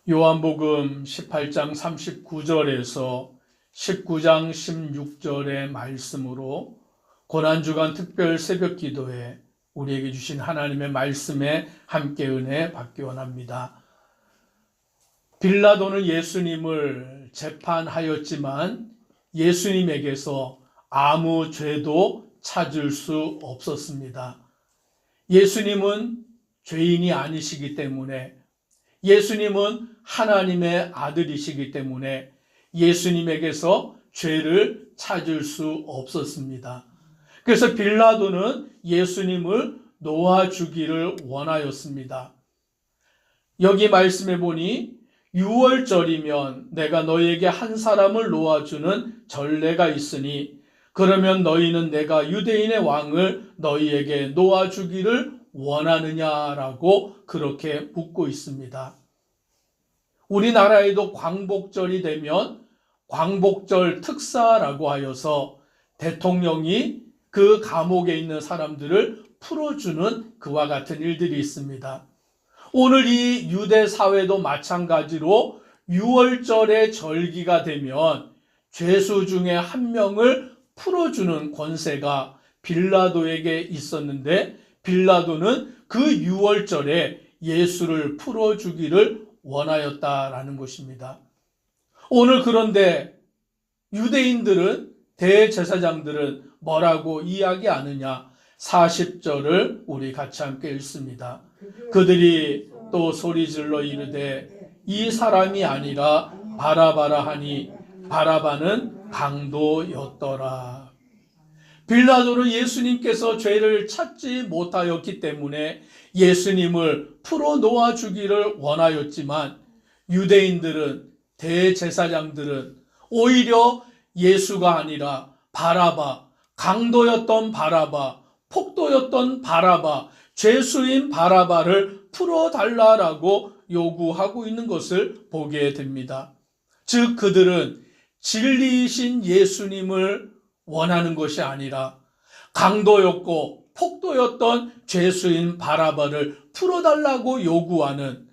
요한복음 18장 39절에서 19장 16절의 말씀으로 고난주간 특별 새벽 기도에 우리에게 주신 하나님의 말씀에 함께 은혜 받기 원합니다. 빌라도는 예수님을 재판하였지만 예수님에게서 아무 죄도 찾을 수 없었습니다. 예수님은 죄인이 아니시기 때문에, 예수님은 하나님의 아들이시기 때문에 예수님에게서 죄를 찾을 수 없었습니다. 그래서 빌라도는 예수님을 놓아주기를 원하였습니다. 여기 말씀해 보니 6월절이면 내가 너희에게 한 사람을 놓아주는 전례가 있으니 그러면 너희는 내가 유대인의 왕을 너희에게 놓아주기를 원하느냐라고 그렇게 묻고 있습니다. 우리나라에도 광복절이 되면 광복절 특사라고 하여서 대통령이 그 감옥에 있는 사람들을 풀어주는 그와 같은 일들이 있습니다. 오늘 이 유대 사회도 마찬가지로 6월절의 절기가 되면 죄수 중에 한 명을 풀어주는 권세가 빌라도에게 있었는데, 빌라도는 그 6월절에 예수를 풀어주기를 원하였다라는 것입니다. 오늘 그런데 유대인들은, 대제사장들은 뭐라고 이야기하느냐? 40절을 우리 같이 함께 읽습니다. 그들이 또 소리질러 이르되 이 사람이 아니라 바라바라 하니 바라바는 강도였더라. 빌라도는 예수님께서 죄를 찾지 못하였기 때문에 예수님을 풀어놓아 주기를 원하였지만, 유대인들은, 대제사장들은 오히려 예수가 아니라 바라바, 강도였던 바라바, 폭도였던 바라바, 죄수인 바라바를 풀어달라라고 요구하고 있는 것을 보게 됩니다. 즉 그들은 진리이신 예수님을 원하는 것이 아니라 강도였고 폭도였던 죄수인 바라바를 풀어달라고 요구하는,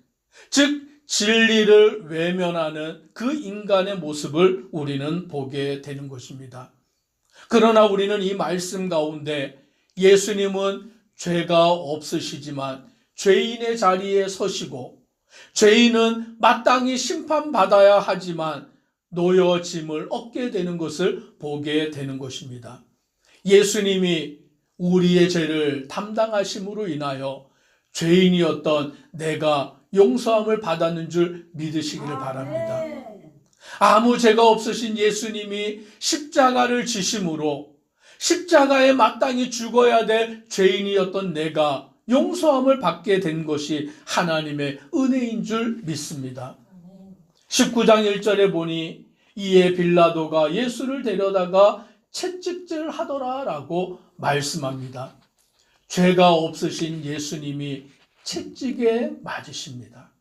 즉 진리를 외면하는 그 인간의 모습을 우리는 보게 되는 것입니다. 그러나 우리는 이 말씀 가운데 예수님은 죄가 없으시지만 죄인의 자리에 서시고, 죄인은 마땅히 심판받아야 하지만 놓여짐을 얻게 되는 것을 보게 되는 것입니다. 예수님이 우리의 죄를 담당하심으로 인하여 죄인이었던 내가 용서함을 받았는 줄 믿으시기를 바랍니다. 아무 죄가 없으신 예수님이 십자가를 지심으로 십자가에 마땅히 죽어야 될 죄인이었던 내가 용서함을 받게 된 것이 하나님의 은혜인 줄 믿습니다. 19장 1절에 보니 이에 빌라도가 예수를 데려다가 채찍질 하더라라고 말씀합니다. 죄가 없으신 예수님이 채찍에 맞으십니다.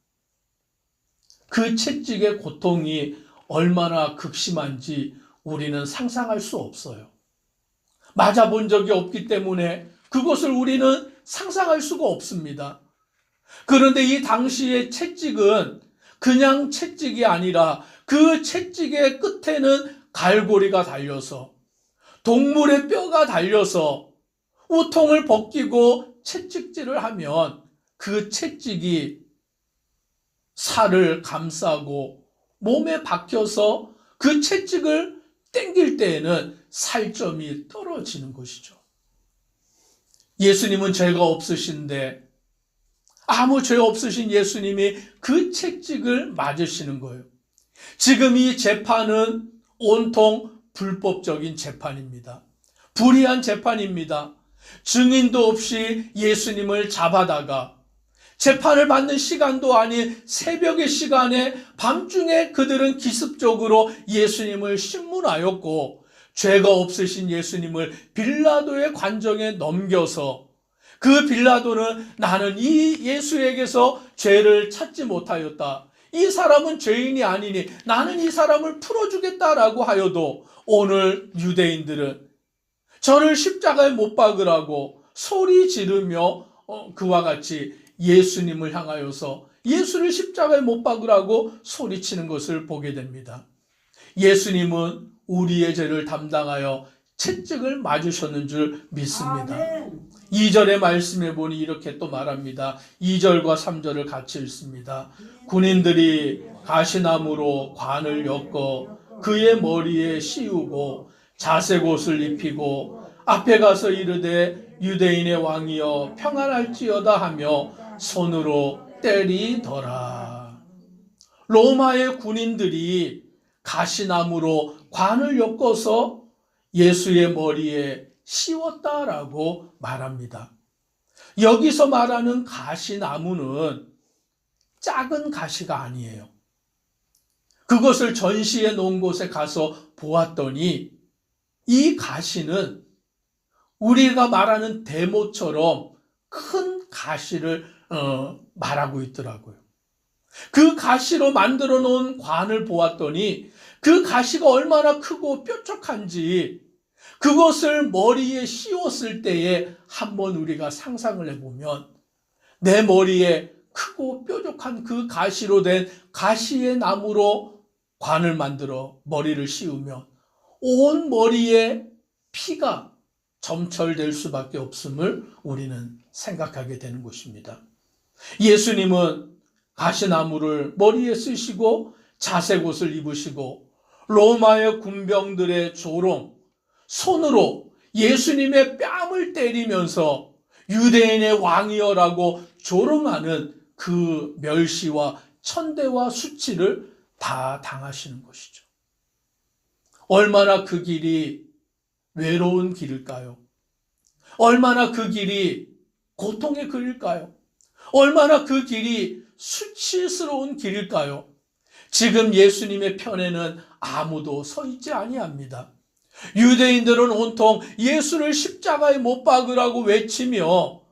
그 채찍의 고통이 얼마나 극심한지 우리는 상상할 수 없어요. 맞아본 적이 없기 때문에 그것을 우리는 상상할 수가 없습니다. 그런데 이 당시의 채찍은 그냥 채찍이 아니라 그 채찍의 끝에는 갈고리가 달려서, 동물의 뼈가 달려서 우통을 벗기고 채찍질을 하면 그 채찍이 살을 감싸고 몸에 박혀서 그 채찍을 당길 때에는 살점이 떨어지는 것이죠. 예수님은 죄가 없으신데 아무 죄 없으신 예수님이 그 채찍을 맞으시는 거예요. 지금 이 재판은 온통 불법적인 재판입니다. 불의한 재판입니다. 증인도 없이 예수님을 잡아다가 재판을 받는 시간도 아닌 새벽의 시간에, 밤중에 그들은 기습적으로 예수님을 심문하였고, 죄가 없으신 예수님을 빌라도의 관정에 넘겨서, 그 빌라도는 나는 이 예수에게서 죄를 찾지 못하였다, 이 사람은 죄인이 아니니 나는 이 사람을 풀어주겠다라고 하여도, 오늘 유대인들은 저를 십자가에 못 박으라고 소리 지르며 그와 같이 예수님을 향하여서 예수를 십자가에 못 박으라고 소리치는 것을 보게 됩니다. 예수님은 우리의 죄를 담당하여 채찍을 맞으셨는 줄 믿습니다. 2절의 말씀에 보니 이렇게 또 말합니다. 2절과 3절을 같이 읽습니다. 군인들이 가시나무로 관을 엮어 그의 머리에 씌우고 자색 옷을 입히고 앞에 가서 이르되 유대인의 왕이여 평안할지어다 하며 손으로 때리더라. 로마의 군인들이 가시나무로 관을 엮어서 예수의 머리에 씌웠다라고 말합니다. 여기서 말하는 가시나무는 작은 가시가 아니에요. 그것을 전시해 놓은 곳에 가서 보았더니 이 가시는 우리가 말하는 대모처럼 큰 가시를 말하고 있더라고요. 그 가시로 만들어 놓은 관을 보았더니 그 가시가 얼마나 크고 뾰족한지 그것을 머리에 씌웠을 때에 한번 우리가 상상을 해보면 내 머리에 크고 뾰족한 그 가시로 된 가시의 나무로 관을 만들어 머리를 씌우면 온 머리에 피가 점철될 수밖에 없음을 우리는 생각하게 되는 것입니다. 예수님은 가시나무를 머리에 쓰시고 자색 옷을 입으시고 로마의 군병들의 조롱, 손으로 예수님의 뺨을 때리면서 유대인의 왕이여라고 조롱하는 그 멸시와 천대와 수치를 다 당하시는 것이죠. 얼마나 그 길이 외로운 길일까요? 얼마나 그 길이 고통의 길일까요? 얼마나 그 길이 수치스러운 길일까요? 지금 예수님의 편에는 아무도 서 있지 아니합니다. 유대인들은 온통 예수를 십자가에 못 박으라고 외치며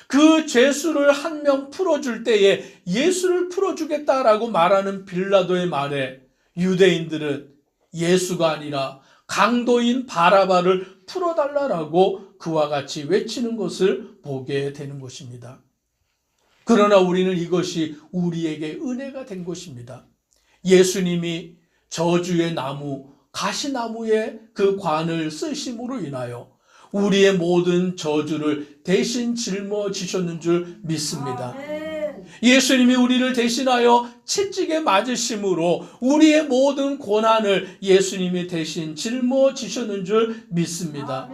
그 죄수를 한 명 풀어줄 때에 예수를 풀어주겠다라고 말하는 빌라도의 말에 유대인들은 예수가 아니라 강도인 바라바를 풀어달라고 그와 같이 외치는 것을 보게 되는 것입니다. 그러나 우리는 이것이 우리에게 은혜가 된 것입니다. 예수님이 저주의 나무, 가시나무의 그 관을 쓰심으로 인하여 우리의 모든 저주를 대신 짊어지셨는 줄 믿습니다. 예수님이 우리를 대신하여 채찍에 맞으심으로 우리의 모든 고난을 예수님이 대신 짊어지셨는 줄 믿습니다.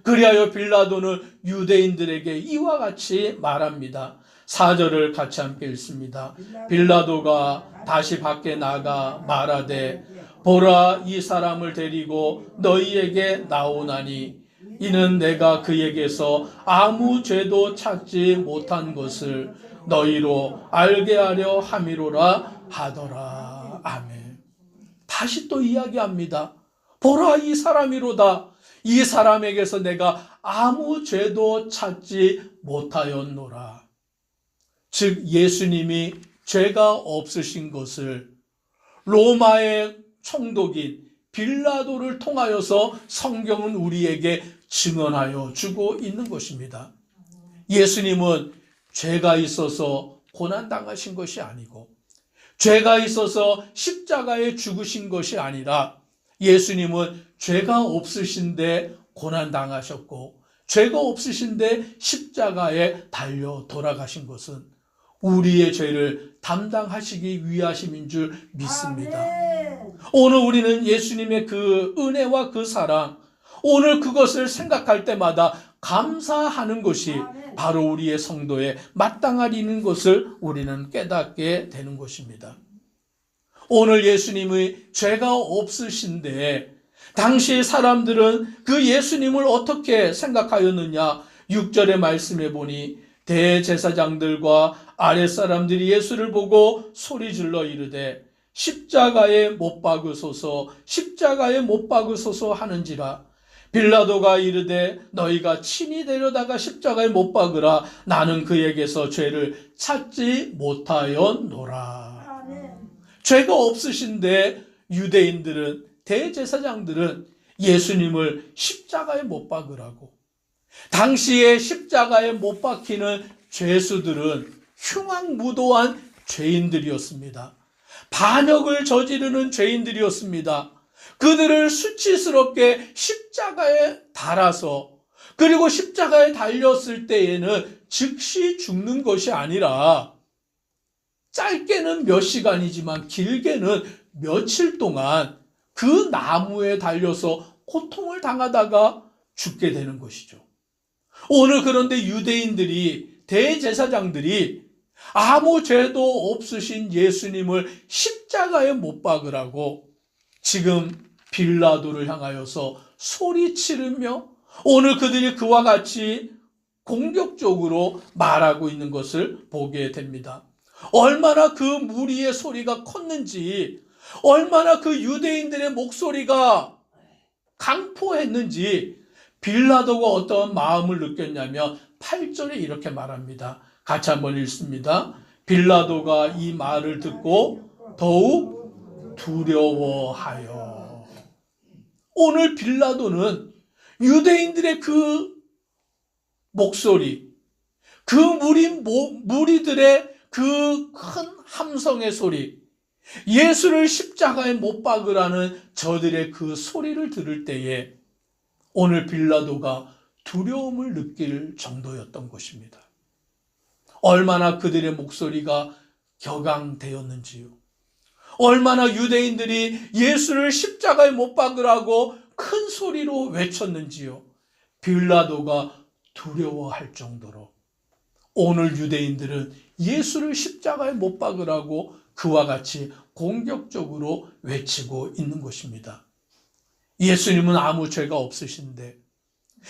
그리하여 빌라도는 유대인들에게 이와 같이 말합니다. 4절을 같이 함께 읽습니다. 빌라도가 다시 밖에 나가 말하되 보라 이 사람을 데리고 너희에게 나오나니 이는 내가 그에게서 아무 죄도 찾지 못한 것을 너희로 알게 하려 함이로라 하더라. 아멘. 다시 또 이야기합니다. 보라 이 사람이로다. 이 사람에게서 내가 아무 죄도 찾지 못하였노라. 즉 예수님이 죄가 없으신 것을 로마의 총독인 빌라도를 통하여서 성경은 우리에게 증언하여 주고 있는 것입니다. 예수님은 죄가 있어서 고난당하신 것이 아니고 죄가 있어서 십자가에 죽으신 것이 아니라 예수님은 죄가 없으신데 고난당하셨고 죄가 없으신데 십자가에 달려 돌아가신 것은 우리의 죄를 담당하시기 위하심인 줄 믿습니다. 오늘 우리는 예수님의 그 은혜와 그 사랑, 오늘 그것을 생각할 때마다 감사하는 것이 바로 우리의 성도에 마땅하리는 것을 우리는 깨닫게 되는 것입니다. 오늘 예수님의 죄가 없으신데 당시 사람들은 그 예수님을 어떻게 생각하였느냐? 6절의 말씀에 보니 대제사장들과 아랫사람들이 예수를 보고 소리질러 이르되 십자가에 못 박으소서 십자가에 못 박으소서 하는지라. 빌라도가 이르되 너희가 친히 데려다가 십자가에 못 박으라. 나는 그에게서 죄를 찾지 못하였노라. 죄가 없으신데 유대인들은 대제사장들은 예수님을 십자가에 못 박으라고. 당시에 십자가에 못 박히는 죄수들은 흉악무도한 죄인들이었습니다. 반역을 저지르는 죄인들이었습니다. 그들을 수치스럽게 십자가에 달아서, 그리고 십자가에 달렸을 때에는 즉시 죽는 것이 아니라 짧게는 몇 시간이지만 길게는 며칠 동안 그 나무에 달려서 고통을 당하다가 죽게 되는 것이죠. 오늘 그런데 유대인들이, 대제사장들이 아무 죄도 없으신 예수님을 십자가에 못 박으라고 지금 빌라도를 향하여서 소리치르며 오늘 그들이 그와 같이 공격적으로 말하고 있는 것을 보게 됩니다. 얼마나 그 무리의 소리가 컸는지, 얼마나 그 유대인들의 목소리가 강포했는지 빌라도가 어떤 마음을 느꼈냐면 8절에 이렇게 말합니다. 같이 한번 읽습니다. 빌라도가 이 말을 듣고 더욱 두려워하여. 오늘 빌라도는 유대인들의 그 목소리, 그 무리들의 그 큰 함성의 소리, 예수를 십자가에 못 박으라는 저들의 그 소리를 들을 때에 오늘 빌라도가 두려움을 느낄 정도였던 것입니다. 얼마나 그들의 목소리가 격앙되었는지요. 얼마나 유대인들이 예수를 십자가에 못 박으라고 큰 소리로 외쳤는지요. 빌라도가 두려워할 정도로 오늘 유대인들은 예수를 십자가에 못 박으라고 그와 같이 공격적으로 외치고 있는 것입니다. 예수님은 아무 죄가 없으신데,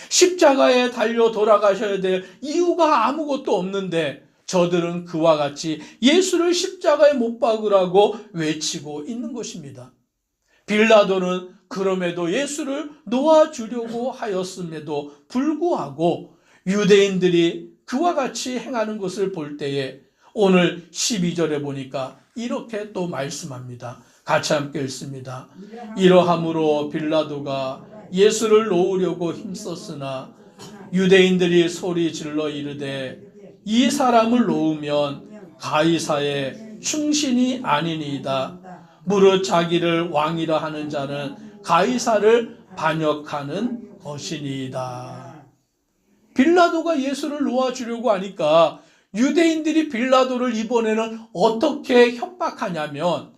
십자가에 달려 돌아가셔야 될 이유가 아무것도 없는데 저들은 그와 같이 예수를 십자가에 못 박으라고 외치고 있는 것입니다. 빌라도는 그럼에도 예수를 놓아주려고 하였음에도 불구하고 유대인들이 그와 같이 행하는 것을 볼 때에 오늘 12절에 보니까 이렇게 또 말씀합니다. 같이 함께 읽습니다. 이러함으로 빌라도가 예수를 놓으려고 힘썼으나 유대인들이 소리 질러 이르되 이 사람을 놓으면 가이사의 충신이 아니니이다. 무릇 자기를 왕이라 하는 자는 가이사를 반역하는 것이니이다. 빌라도가 예수를 놓아주려고 하니까 유대인들이 빌라도를 이번에는 어떻게 협박하냐면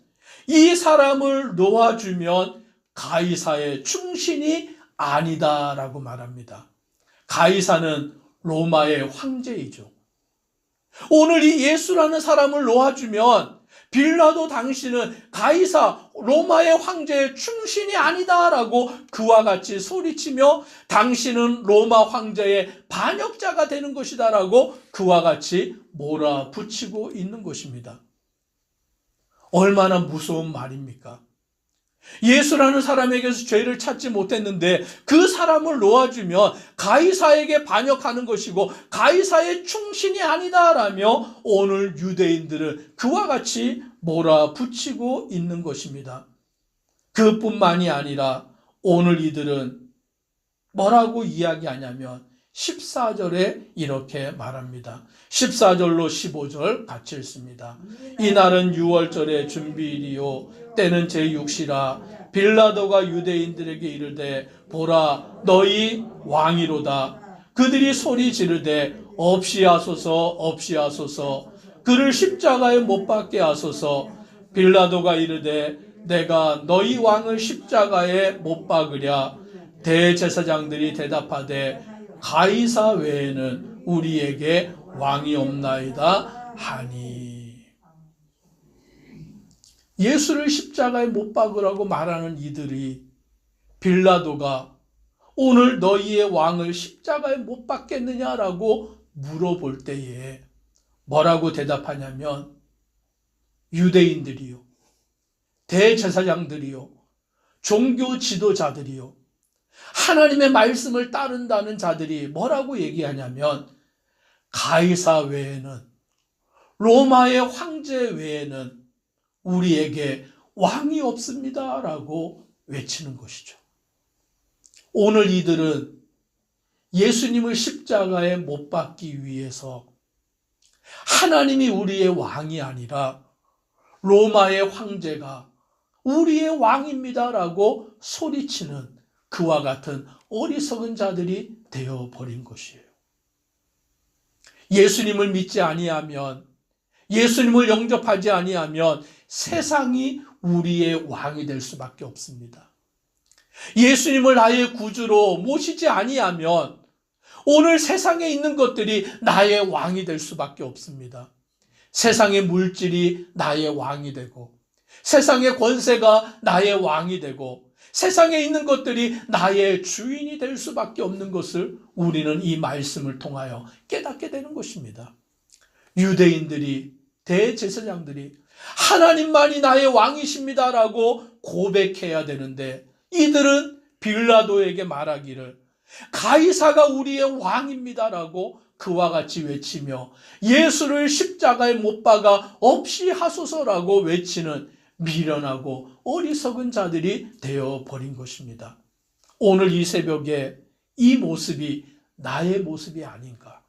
이 사람을 놓아주면 가이사의 충신이 아니다라고 말합니다. 가이사는 로마의 황제이죠. 오늘 이 예수라는 사람을 놓아주면 빌라도 당신은 가이사 로마의 황제의 충신이 아니다라고 그와 같이 소리치며 당신은 로마 황제의 반역자가 되는 것이다라고 그와 같이 몰아붙이고 있는 것입니다. 얼마나 무서운 말입니까? 예수라는 사람에게서 죄를 찾지 못했는데 그 사람을 놓아주면 가이사에게 반역하는 것이고 가이사의 충신이 아니다라며 오늘 유대인들을 그와 같이 몰아붙이고 있는 것입니다. 그뿐만이 아니라 오늘 이들은 뭐라고 이야기하냐면 14절에 이렇게 말합니다. 14절로 15절 같이 읽습니다. 이날은 6월절의 준비일이요 때는 제6시라 빌라도가 유대인들에게 이르되 보라 너희 왕이로다. 그들이 소리 지르되 없이 하소서 그를 십자가에 못 박게 하소서. 빌라도가 이르되 내가 너희 왕을 십자가에 못 박으랴. 대제사장들이 대답하되 가이사 외에는 우리에게 왕이 없나이다 하니. 예수를 십자가에 못 박으라고 말하는 이들이 빌라도가 오늘 너희의 왕을 십자가에 못 박겠느냐라고 물어볼 때에 뭐라고 대답하냐면 유대인들이요, 대제사장들이요, 종교 지도자들이요, 하나님의 말씀을 따른다는 자들이 뭐라고 얘기하냐면 가이사 외에는, 로마의 황제 외에는 우리에게 왕이 없습니다라고 외치는 것이죠. 오늘 이들은 예수님을 십자가에 못 박기 위해서 하나님이 우리의 왕이 아니라 로마의 황제가 우리의 왕입니다라고 소리치는 그와 같은 어리석은 자들이 되어버린 것이에요. 예수님을 믿지 아니하면, 예수님을 영접하지 아니하면 세상이 우리의 왕이 될 수밖에 없습니다. 예수님을 나의 구주로 모시지 아니하면 오늘 세상에 있는 것들이 나의 왕이 될 수밖에 없습니다. 세상의 물질이 나의 왕이 되고, 세상의 권세가 나의 왕이 되고, 세상에 있는 것들이 나의 주인이 될 수밖에 없는 것을 우리는 이 말씀을 통하여 깨닫게 되는 것입니다. 유대인들이, 대제사장들이 하나님만이 나의 왕이십니다라고 고백해야 되는데, 이들은 빌라도에게 말하기를 가이사가 우리의 왕입니다라고 그와 같이 외치며 예수를 십자가에 못 박아 없이 하소서라고 외치는 미련하고 어리석은 자들이 되어버린 것입니다. 오늘 이 새벽에 이 모습이 나의 모습이 아닌가,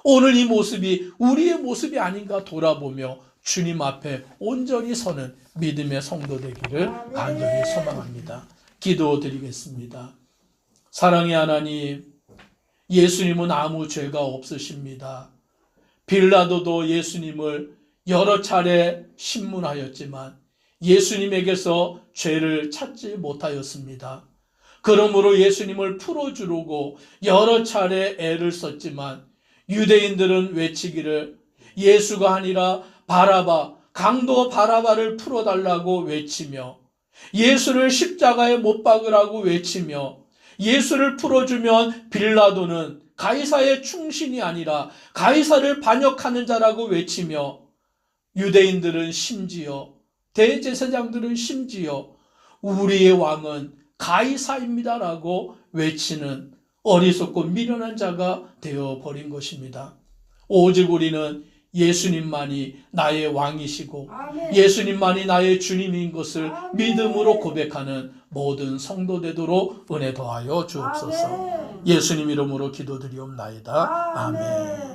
오늘 이 모습이 우리의 모습이 아닌가 돌아보며 주님 앞에 온전히 서는 믿음의 성도 되기를 간절히 소망합니다. 기도드리겠습니다. 사랑의 하나님, 예수님은 아무 죄가 없으십니다. 빌라도도 예수님을 여러 차례 신문하였지만 예수님에게서 죄를 찾지 못하였습니다. 그러므로 예수님을 풀어주려고 여러 차례 애를 썼지만 유대인들은 외치기를 예수가 아니라 바라바, 강도 바라바를 풀어달라고 외치며 예수를 십자가에 못 박으라고 외치며 예수를 풀어주면 빌라도는 가이사의 충신이 아니라 가이사를 반역하는 자라고 외치며 유대인들은 심지어, 대제사장들은 심지어 우리의 왕은 가이사입니다라고 외치는 어리석고 미련한 자가 되어버린 것입니다. 오직 우리는 예수님만이 나의 왕이시고 예수님만이 나의 주님인 것을 믿음으로 고백하는 모든 성도 되도록 은혜 더하여 주옵소서. 예수님 이름으로 기도드리옵나이다. 아멘.